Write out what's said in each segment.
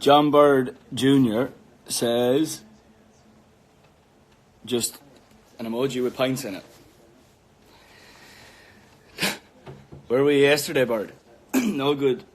John Bird Jr. says, just an emoji with pints in it. Where were you yesterday, Bird? No good.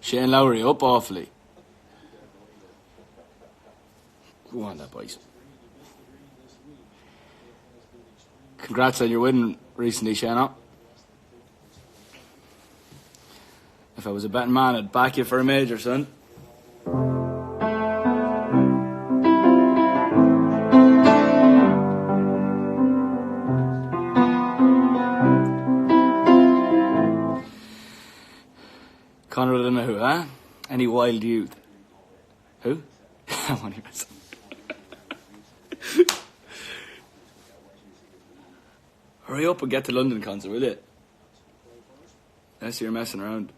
Shane Lowry up awfully. Go on, that boys. Congrats on your win recently, Shane. If I was a betting man, I'd back you for a major, son. Conor who, huh? Any wild youth? Who? I want to hear Hurry up and get to London concert, will you? Unless you're messing around.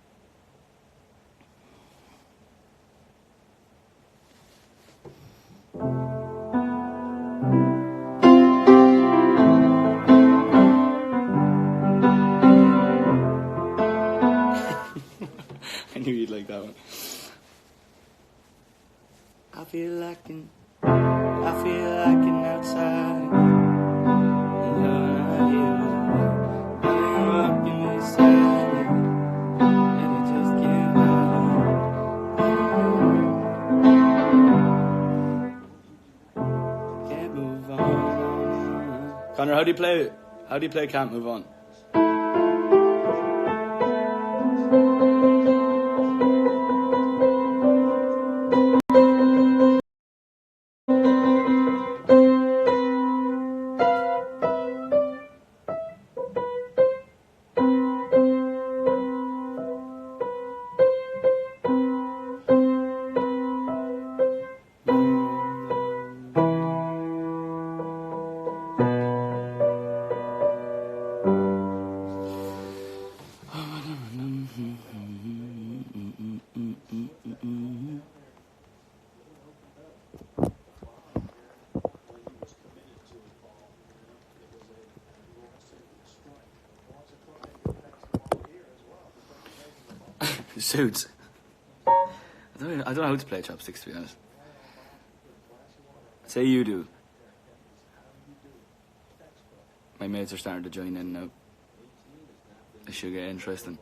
I knew you'd like that one. I feel like an outside. Can't move on. Connor, how do you play Can't Move On? Suits. I don't know how to play chopsticks, to be honest. Say you do. My mates are starting to join in now. It should get interesting.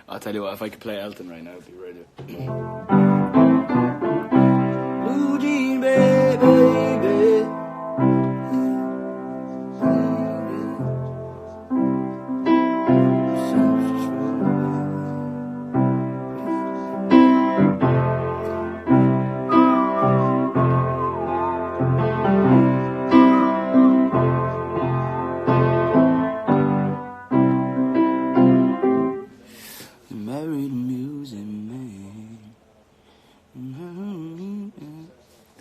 I'll tell you what, if I could play Elton right now, I'd be ready. Blue jean, baby.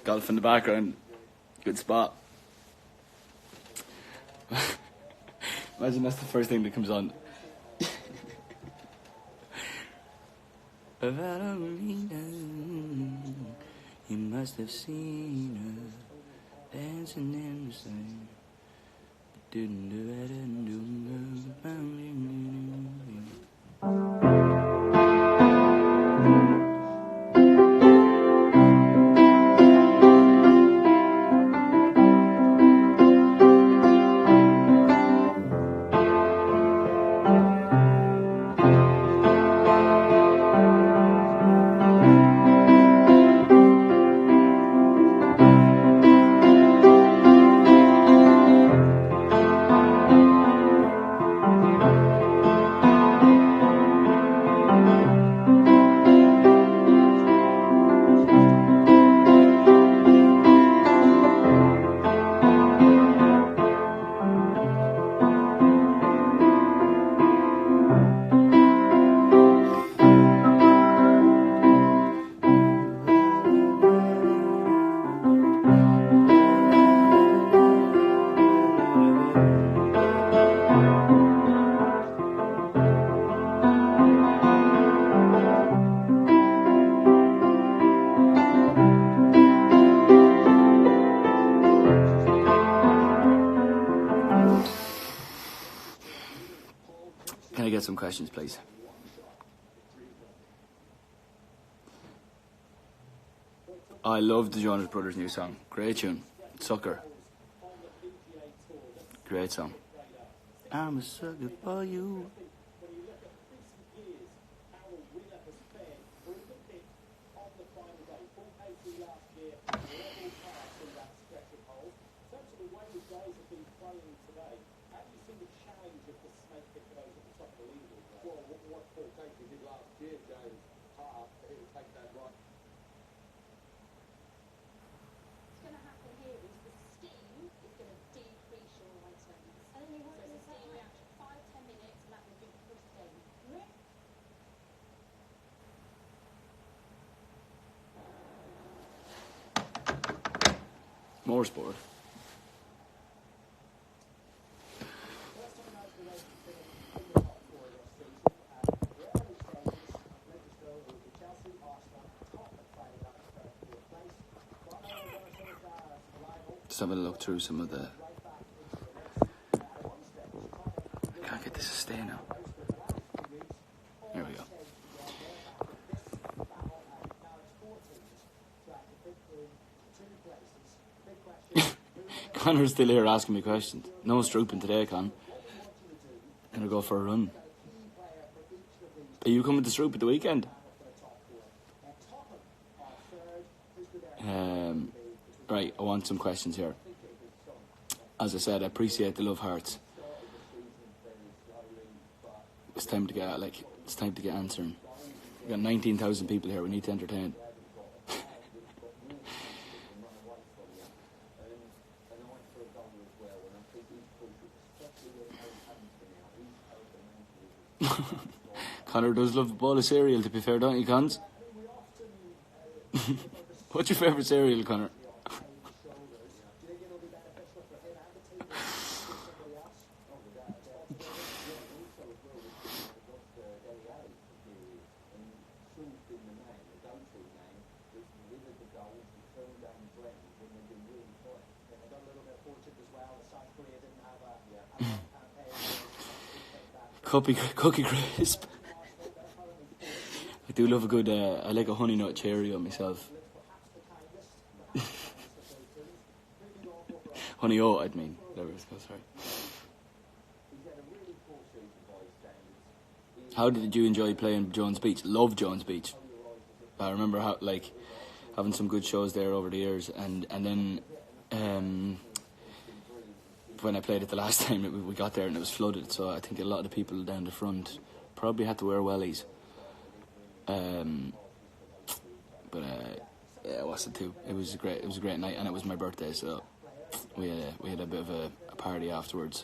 Golf in the background, good spot. Imagine that's the first thing that comes on. You must have seen her dancing in the sun. Didn't do it, didn't do it. questions, please. I love the Jonas Brothers' new song. Great tune. Sucker. Great song. I'm a sucker for you. More sport. Just having a look through some of the... I can't get this to stay now. There we go. Connor's still here asking me questions. No strooping today, Con. Gonna go for a run. Are you coming to Stroop at the weekend? Right, I want some questions here. As I said, I appreciate the love hearts. It's time to get answering. We've got 19,000 people here. We need to entertain. Connor does love a bowl of cereal, to be fair, don't you, Cons? What's your favourite cereal, Connor? Cookie crisp. I do love a good, I like a honey nut Cheerio myself. Honey oat, I'd mean. Whatever it's called, sorry. How did you enjoy playing Jones Beach? Love Jones Beach. I remember how, like, having some good shows there over the years, and then when I played it the last time, we got there and it was flooded, so I think a lot of the people down the front probably had to wear wellies. But yeah, it wasn't too. It was a great night, and it was my birthday, so we had a bit of a party afterwards.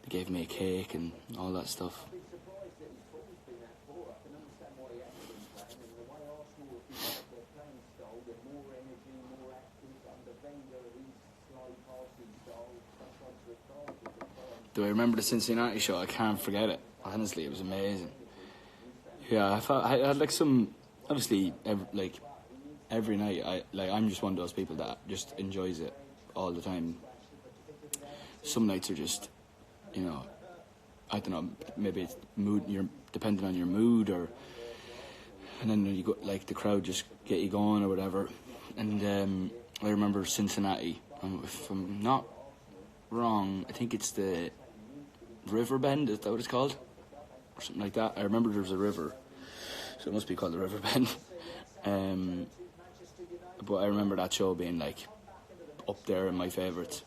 They gave me a cake and all that stuff. Do I remember the Cincinnati show? I can't forget it. Honestly, it was amazing. Yeah, I had like some, obviously, every night. I'm just one of those people that just enjoys it all the time. Some nights are just, you know, I don't know, maybe it's mood. You're depending on your mood, and then you go, like, the crowd just get you going or whatever. And I remember Cincinnati. If I'm not wrong, I think it's the River Bend. Is that what it's called? Or something like that. I remember there was a river, so it must be called the River Bend. But I remember that show being like up there in my favourites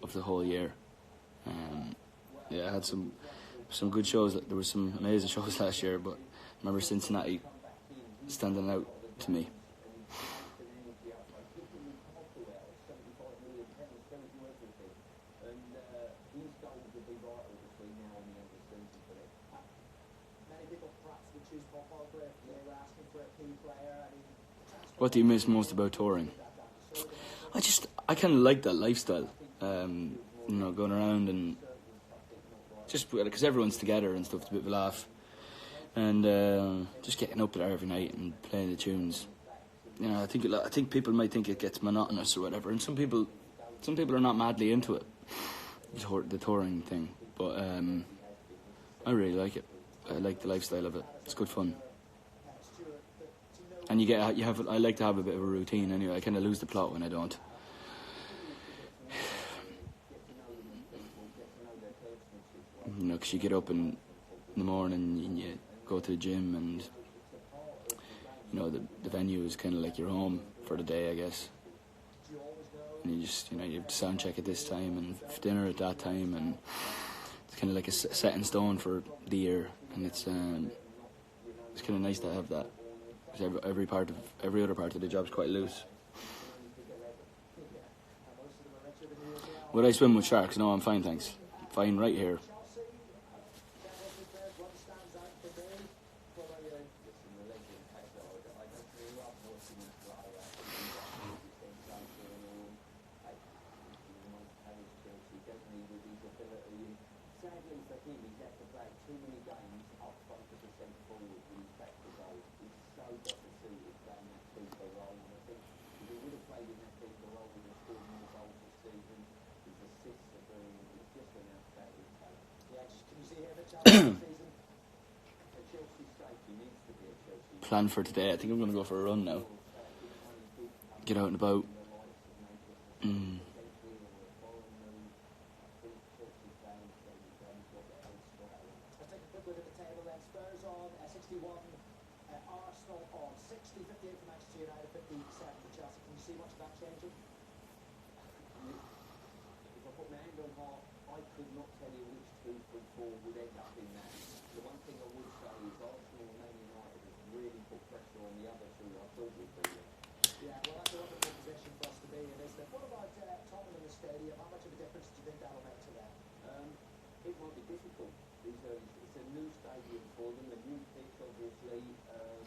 of the whole year. Yeah, I had some good shows. There were some amazing shows last year, but I remember Cincinnati standing out to me. What do you miss most about touring? I kind of like that lifestyle, you know, going around and just because everyone's together and stuff. It's a bit of a laugh, and just getting up there every night and playing the tunes. You know, I think people might think it gets monotonous or whatever, and some people are not madly into it, the touring thing. But I really like it. I like the lifestyle of it. It's good fun. And I like to have a bit of a routine anyway. I kind of lose the plot when I don't. You know, because you get up in the morning and you go to the gym, and you know the venue is kind of like your home for the day, I guess. And you just, you know, you have to sound check at this time and dinner at that time, and it's kind of like a set in stone for the year, and it's kind of nice to have that. Because every other part of the job's quite loose. Would I swim with sharks? No, I'm fine, thanks. Fine, right here. Plan for today. I think I'm going to go for a run now. Get out and about.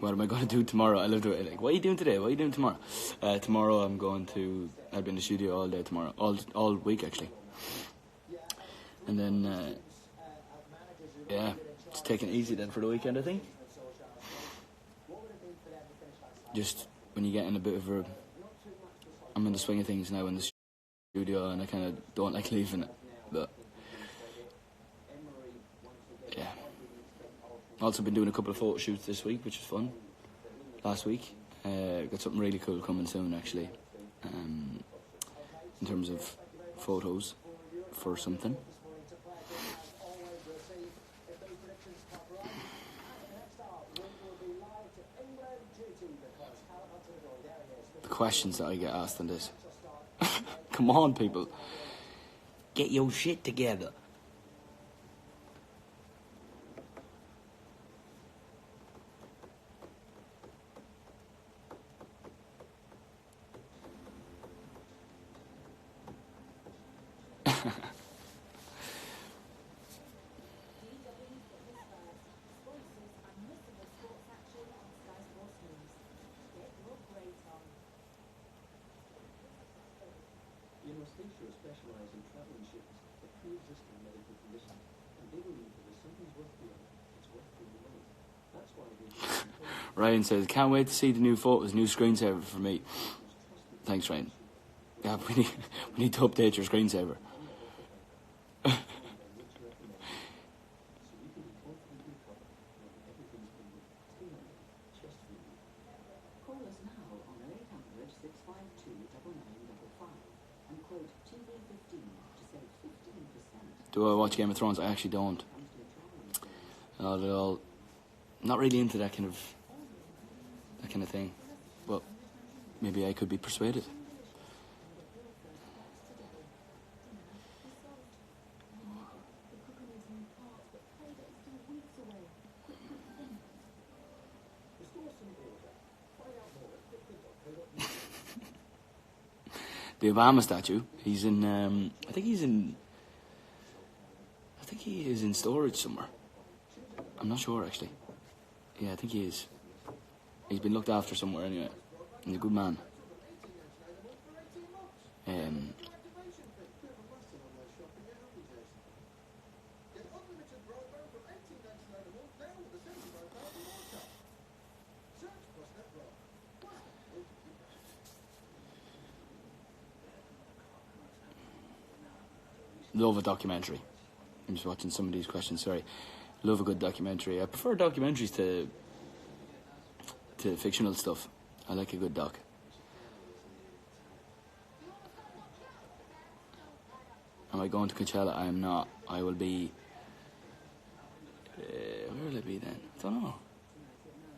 What am I going to do tomorrow? I love to like, what are you doing today? What are you doing tomorrow? Tomorrow I'll be in the studio all day tomorrow, all week actually. And then, just taking it easy then for the weekend, I think. Just when you get in a bit of I'm in the swing of things now in the studio, and I kind of don't like leaving it, but yeah. Also been doing a couple of photo shoots this week, which is fun. Last week, got something really cool coming soon actually, in terms of photos for something. The questions that I get asked on this. Come on, people. Get your shit together. Ryan says, can't wait to see the new photos, new screensaver for me. Thanks, Ryan. Yeah, we need to update your screensaver. Do I watch Game of Thrones? I actually don't. Not at all. Not really into that kind of thing. But maybe I could be persuaded. The Obama statue. He's in. I think he is in storage somewhere. I'm not sure actually. Yeah, I think he is. He's been looked after somewhere anyway. He's a good man. Love a documentary. I'm just watching some of these questions, sorry. Love a good documentary. I prefer documentaries to fictional stuff. I like a good doc. Am I going to Coachella? I am not. I will be... where will I be then? I don't know.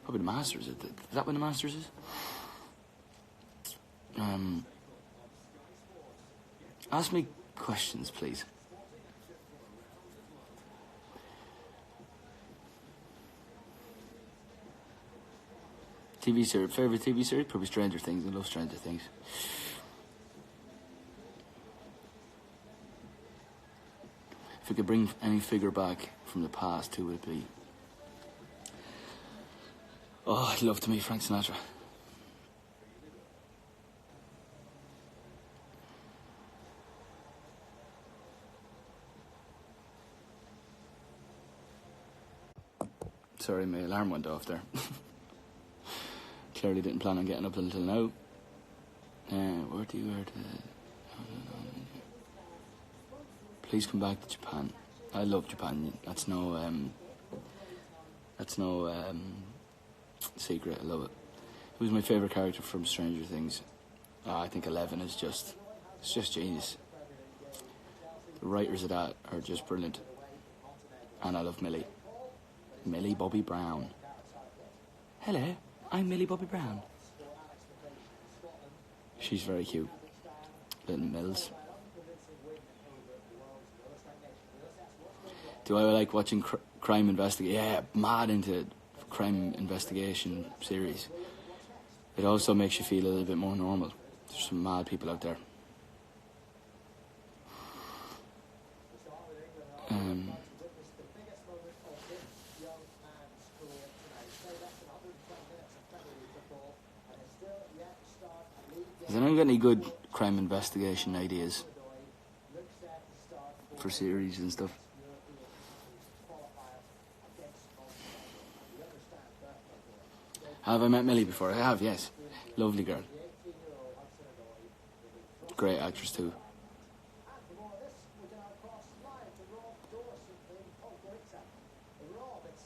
Probably the Masters. Is that when the Masters is? Ask me questions, please. TV series, favourite TV series? Probably Stranger Things. I love Stranger Things. If we could bring any figure back from the past, who would it be? Oh, I'd love to meet Frank Sinatra. Sorry, my alarm went off there. Clearly didn't plan on getting up until now. Where to? Please come back to Japan. I love Japan. That's no secret. I love it. Who's my favourite character from Stranger Things? I think 11 is just genius. The writers of that are just brilliant. And I love Millie. Millie Bobby Brown. Hello, I'm Millie Bobby Brown. She's very cute. Little Mills. Do I like watching crime investigation? Yeah, mad into crime investigation series. It also makes you feel a little bit more normal. There's some mad people out there. Has anyone got any good crime investigation ideas for series and stuff? Have I met Millie before? I have, yes. Lovely girl. Great actress too.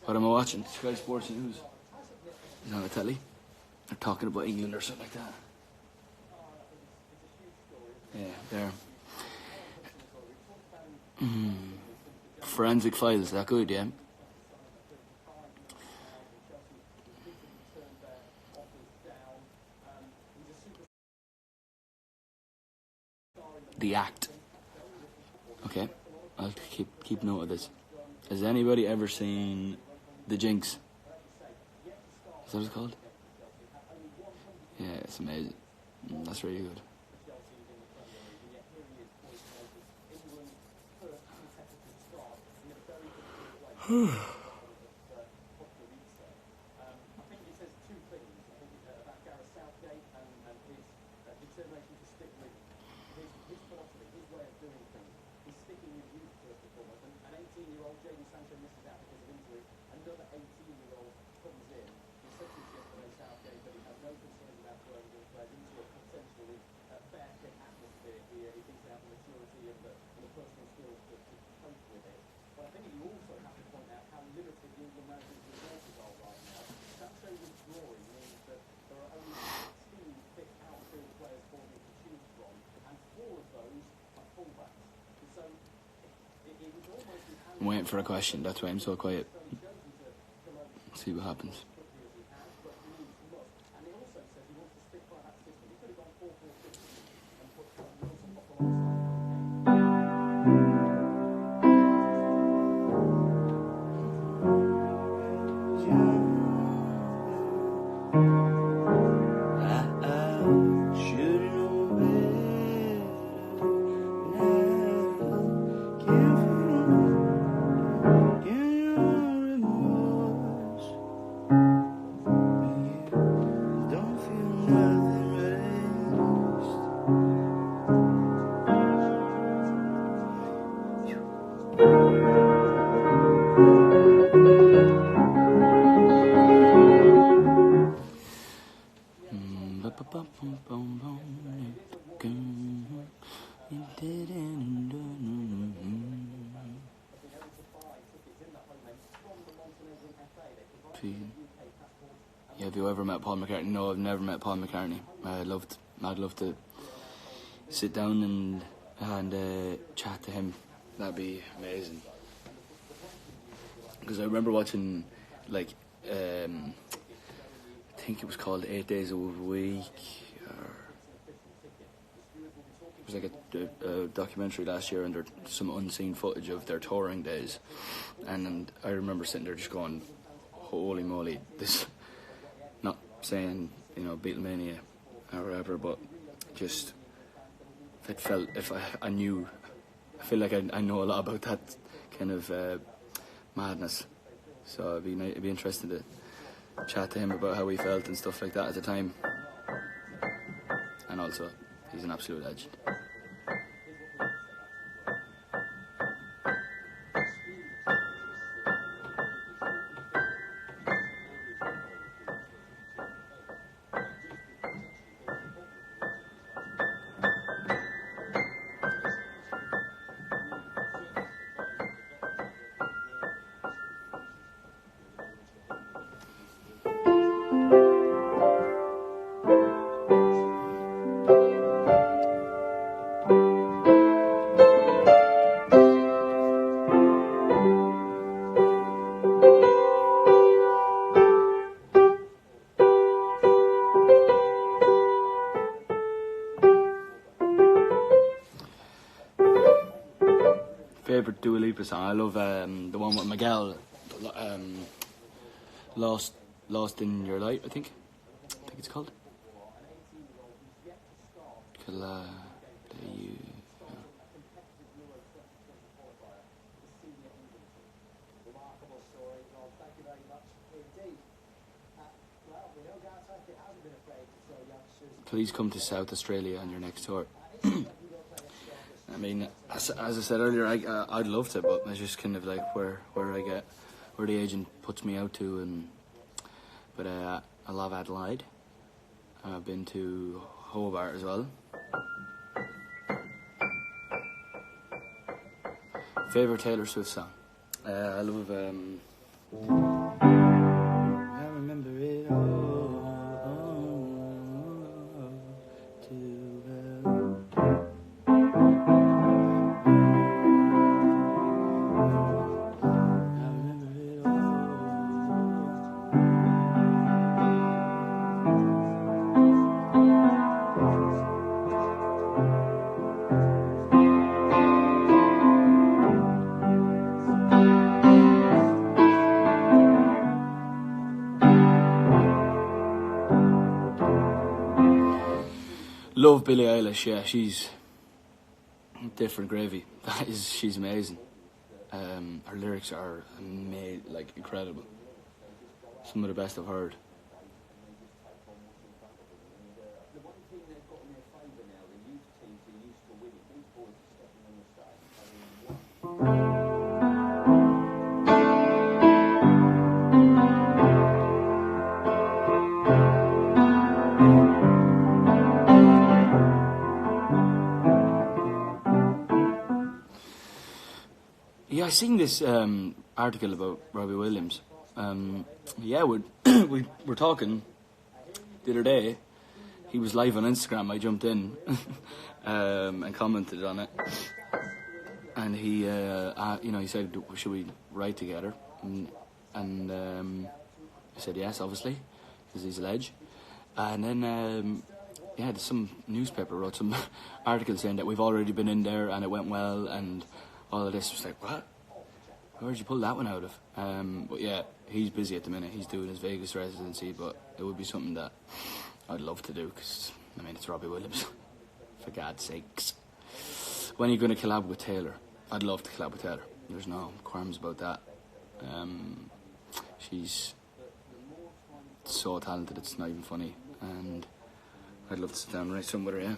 What am I watching? Sky Sports News. Is on the telly. They're talking about England or something like that. Yeah, there. Forensic Files, is that good, yeah? The Act. Okay, I'll keep note of this. Has anybody ever seen The Jinx? Is that what it's called? Yeah, it's amazing. That's really good. I'm waiting for a question, that's why I'm so quiet. See what happens. Yeah, have you ever met Paul McCartney? No, I've never met Paul McCartney. I'd love to sit down and chat to him. That'd be amazing. Because I remember watching, like, I think it was called 8 Days a Week, or it was like a documentary last year, and there's some unseen footage of their touring days, and I remember sitting there just going, holy moly, this, not saying, Beatlemania or whatever, but just, I knew, I feel like I know a lot about that kind of madness, so it'd be interesting to chat to him about how he felt and stuff like that at the time. And also, he's an absolute legend. Favorite Dua Lipa song? I love the one with Miguel, Lost in Your Light, I think it's called. Please come to South Australia on your next tour. I mean, as I said earlier, I'd love to, but it's just kind of like where the agent puts me out to, but I love Adelaide. I've been to Hobart as well. Favorite Taylor Swift song? I love I remember it all too well. Love Billie Eilish, yeah, she's different gravy. She's amazing. Her lyrics are incredible. Some of the best I've heard. Yeah, I seen this article about Robbie Williams. Yeah, we were talking the other day. He was live on Instagram. I jumped in and commented on it, and he said, "Should we write together?" And I said yes, obviously, because he's a ledge. And then some newspaper wrote some article saying that we've already been in there and it went well, and all of this. Was like, what? Where'd you pull that one out of? But yeah, he's busy at the minute. He's doing his Vegas residency, but it would be something that I'd love to do, because, I mean, it's Robbie Williams. For God's sakes. When are you going to collab with Taylor? I'd love to collab with Taylor. There's no qualms about that. She's so talented, it's not even funny. And I'd love to sit down and write something with her, yeah.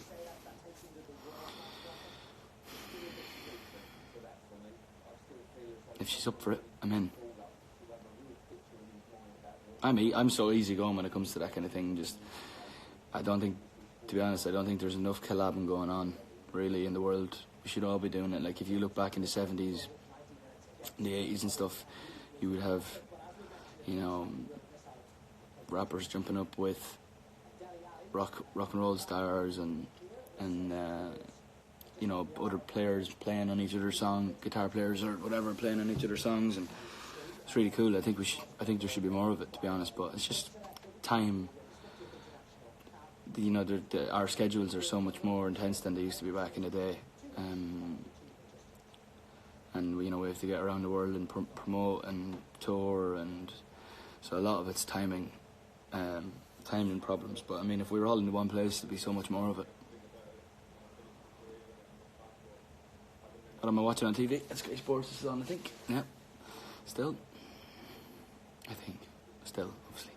If she's up for it, I'm in. I'm so easygoing when it comes to that kind of thing. I don't think there's enough collabing going on, really, in the world. We should all be doing it. Like, if you look back in the 70s, the 80s and stuff, you would have, you know, rappers jumping up with rock and roll stars and you know, other players playing on each other's song, guitar players or whatever playing on each other's songs, and it's really cool. I think there should be more of it, to be honest. But it's just time. You know, our schedules are so much more intense than they used to be back in the day, and you know, we have to get around the world and promote and tour, and so a lot of it's timing problems. But I mean, if we were all in one place, there'd be so much more of it. What am I watching on TV? Sky Sports is on, I think. Yeah. Still. I think. Still, obviously.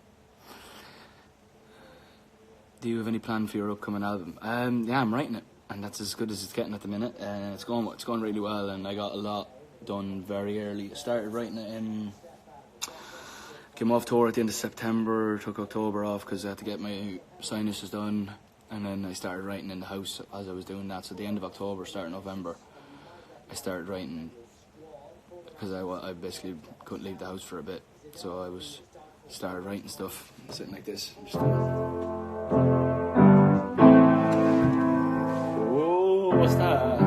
Do you have any plan for your upcoming album? Yeah, I'm writing it, and that's as good as it's getting at the minute. It's going really well, and I got a lot done very early. Started writing it came off tour at the end of September, took October off because I had to get my sinuses done, and then I started writing in the house as I was doing that. So at the end of October, start of November, I started writing because I basically couldn't leave the house for a bit, so I started writing stuff, sitting like this. Whoa, what's that?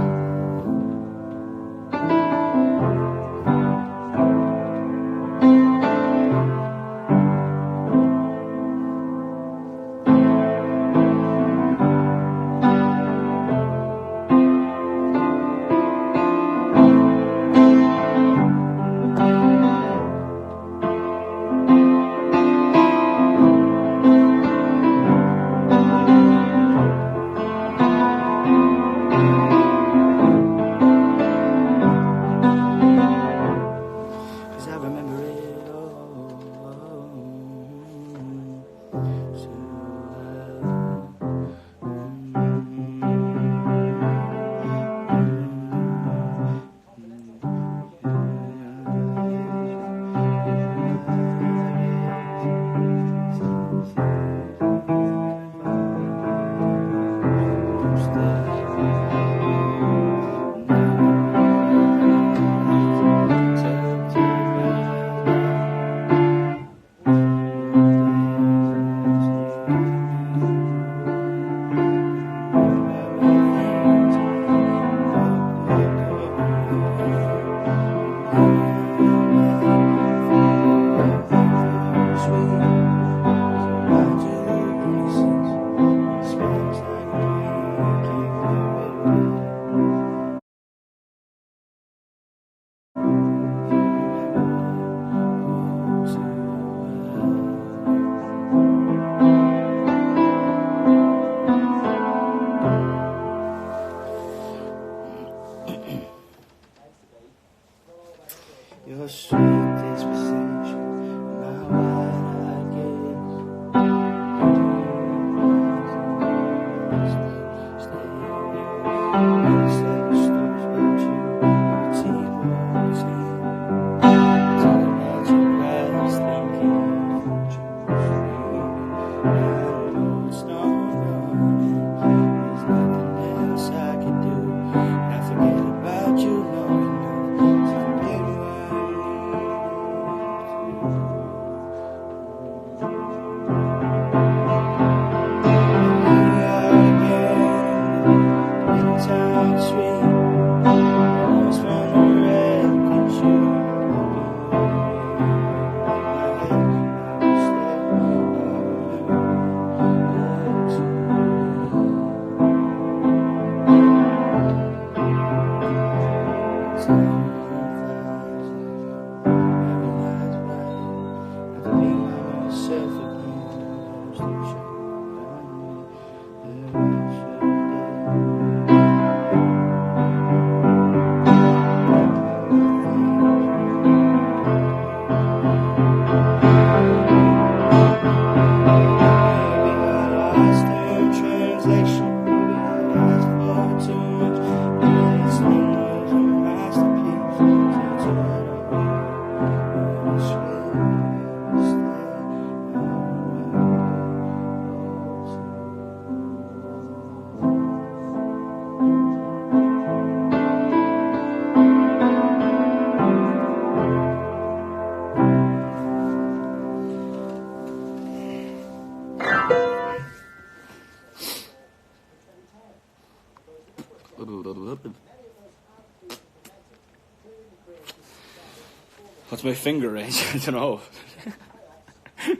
What's my finger range? I don't know.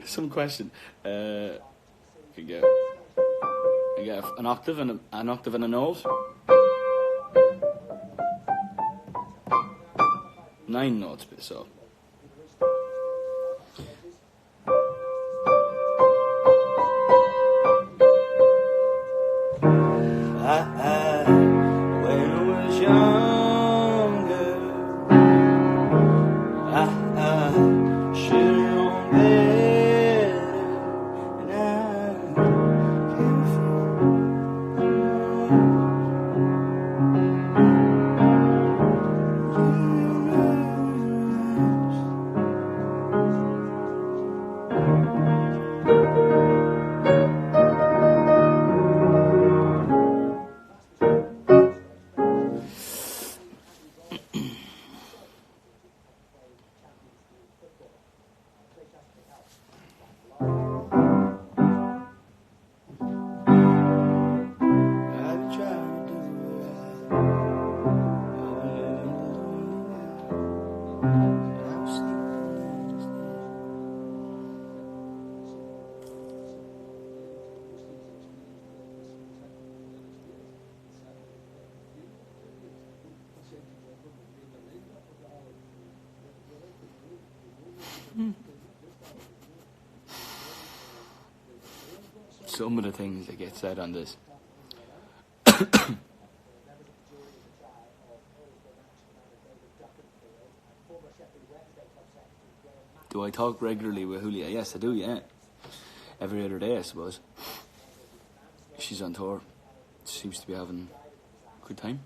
Some question. I get an octave and a note. 9 notes, so. When I was younger, I should have known better, and I can't Some of the things that get said on this. Do I talk regularly with Julia? Yes, I do, yeah. Every other day, I suppose. She's on tour. Seems to be having a good time.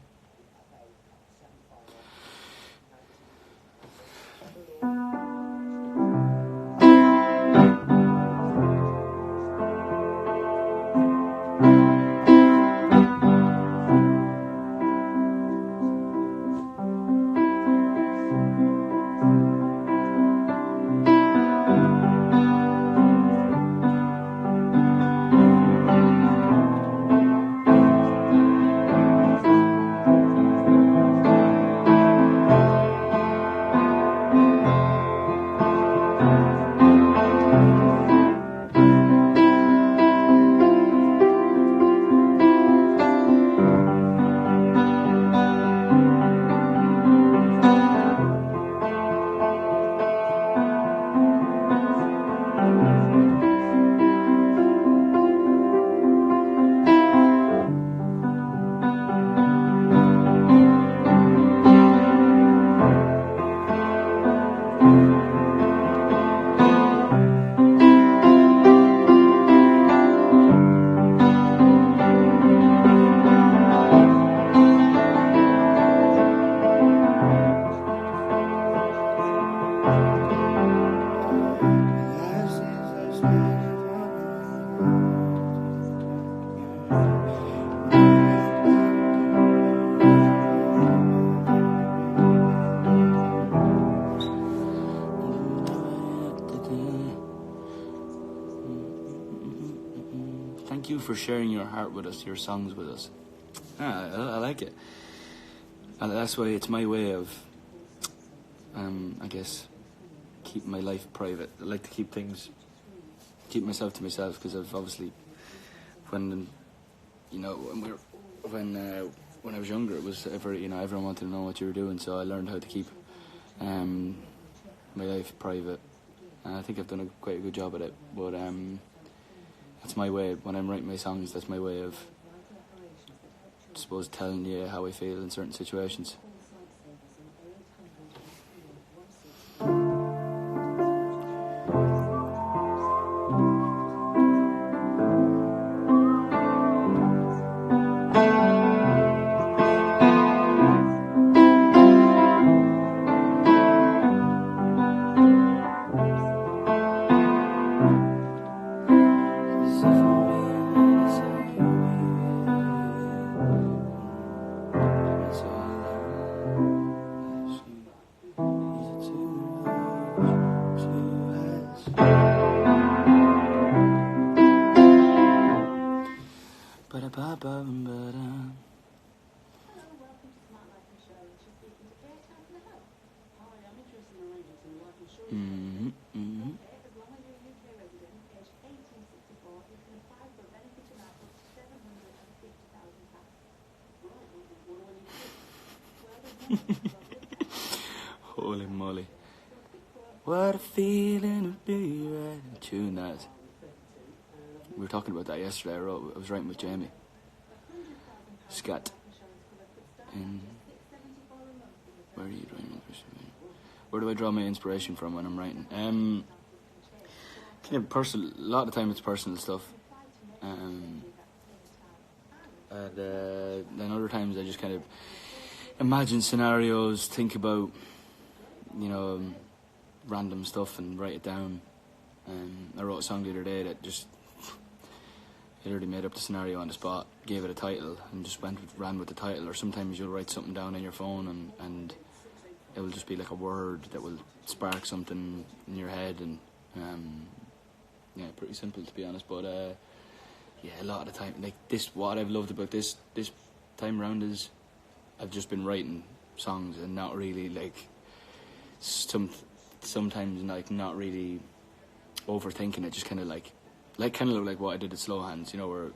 Thank you for sharing your heart with us, your songs with us. I like it. And that's why it's my way of, I guess, keeping my life private. I like to keep myself to myself, because I've obviously, when I was younger, it was everyone wanted to know what you were doing, so I learned how to keep my life private. And I think I've done quite a good job at it, but that's my way. When I'm writing my songs, that's my way of, I suppose, telling you how I feel in certain situations. Holy moly. What a feeling to be right in tune that. We were talking about that yesterday. I was writing with Jamie. Scat. And where are you drawing? Where do I draw my inspiration from when I'm writing? Kind of personal. A lot of the time it's personal stuff. And then other times I just kind of imagine scenarios, think about, random stuff and write it down. I wrote a song the other day that just literally made up the scenario on the spot, gave it a title, and just ran with the title. Or sometimes you'll write something down on your phone and it will just be like a word that will spark something in your head. And pretty simple to be honest. But a lot of the time, like this, what I've loved about this time around is I've just been writing songs and not really like sometimes like not really overthinking it. Just kind of like what I did at Slow Hands, where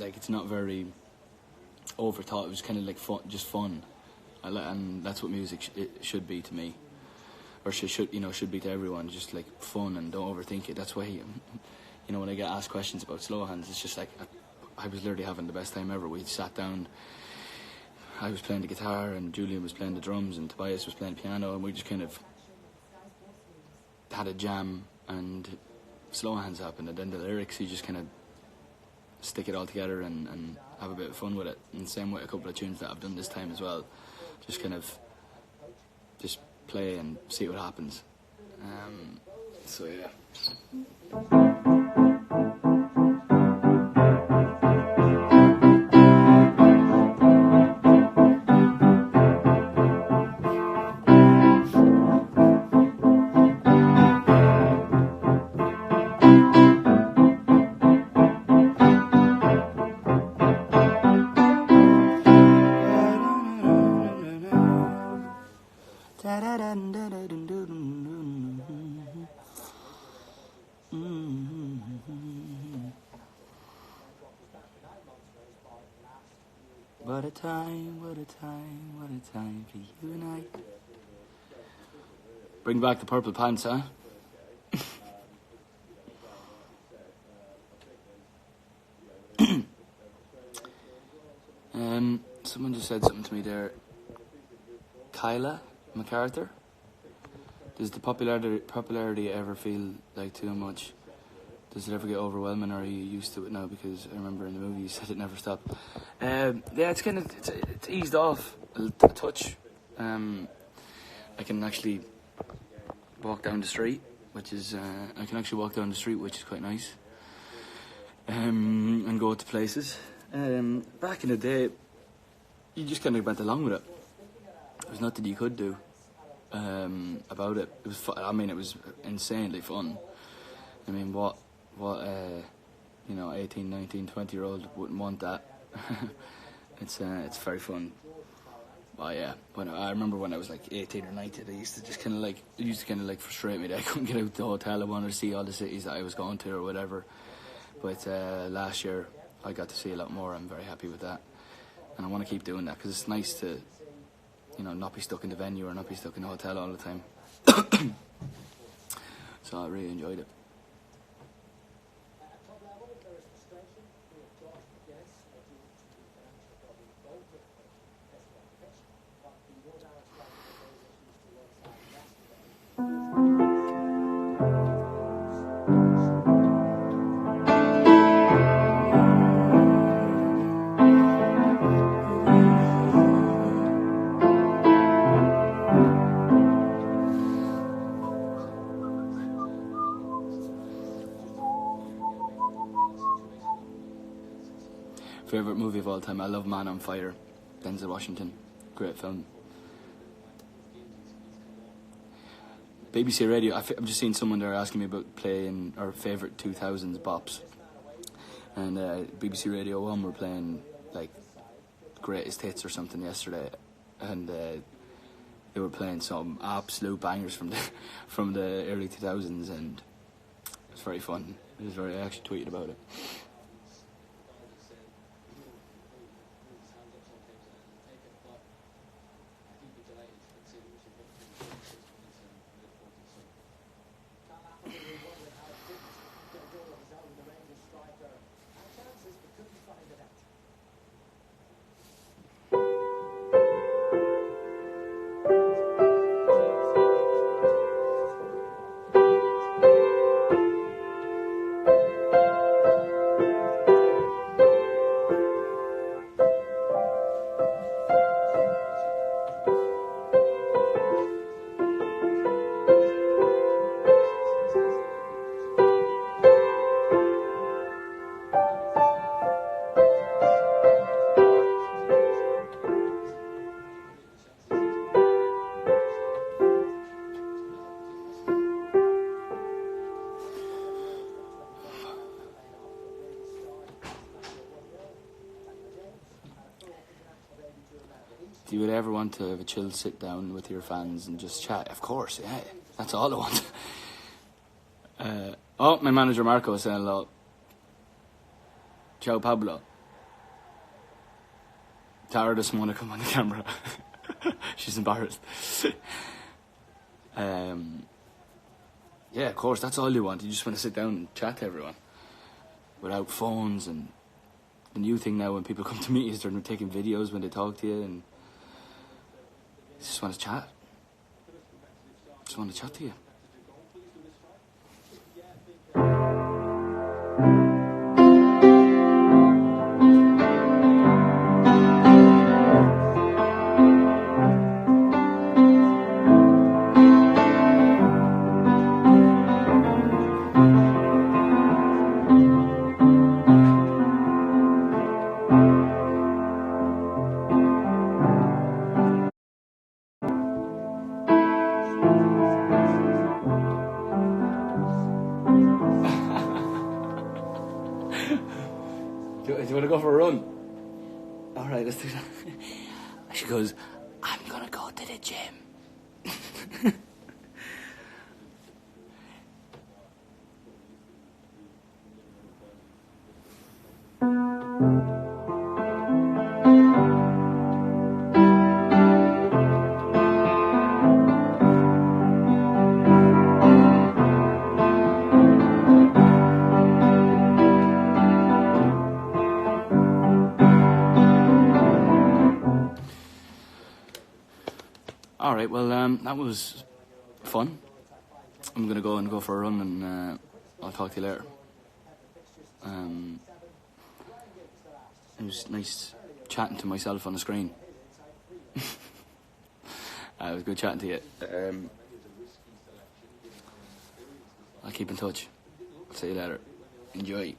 it's not very overthought. It was kind of like fun, just fun, and that's what music it should be to me, or should be to everyone. Just like fun and don't overthink it. That's why when I get asked questions about Slow Hands, it's just like I was literally having the best time ever. We sat down. I was playing the guitar and Julian was playing the drums and Tobias was playing piano, and we just kind of had a jam and Slow Hands happened, and then the lyrics, you just kind of stick it all together and have a bit of fun with it. And same with a couple of tunes that I've done this time as well. Just kind of just play and see what happens. So yeah. What a time for you and I. Bring back the purple pants, huh? Someone just said something to me there. Kyla MacArthur. Does the popularity ever feel like too much? Does it ever get overwhelming, or are you used to it now? Because I remember in the movie you said it never stopped. It's kind of it's eased off a touch. I can actually walk down the street, which is quite nice. And go to places. Back in the day, you just kind of went along with it. There was nothing you could do about it. It was it was insanely fun. I mean, what 18, 19, 20-year-old wouldn't want that? It's very fun. But yeah, I remember when I was like 18 or 19, it used to kind of frustrate me that I couldn't get out the hotel. I wanted to see all the cities that I was going to or whatever. But last year I got to see a lot more. I'm very happy with that, and I want to keep doing that because it's nice to, not be stuck in the venue or not be stuck in the hotel all the time. So I really enjoyed it. Favorite movie of all time? I love Man on Fire. Denzel Washington. Great film. BBC Radio. I've just seen someone there asking me about playing our favourite 2000s bops. And BBC Radio 1 were playing like Greatest Hits or something yesterday. And they were playing some absolute bangers from the early 2000s, and it was very fun. I actually tweeted about it. Do you ever want to have a chill sit down with your fans and just chat? Of course, yeah. That's all I want. Oh, my manager Marco is saying hello. Ciao, Pablo. Tara doesn't want to come on the camera. She's embarrassed. Yeah, of course, that's all you want. You just want to sit down and chat to everyone. Without phones, and the new thing now when people come to meet you is they're taking videos when they talk to you, and you just want to chat. Just want to chat to you. Do you want to go for a run? All right, let's do that. She goes, I'm going to go to the gym. All right, well, that was fun. I'm going to go and go for a run, and I'll talk to you later. It was nice chatting to myself on the screen. It was good chatting to you. I'll keep in touch. See you later. Enjoy.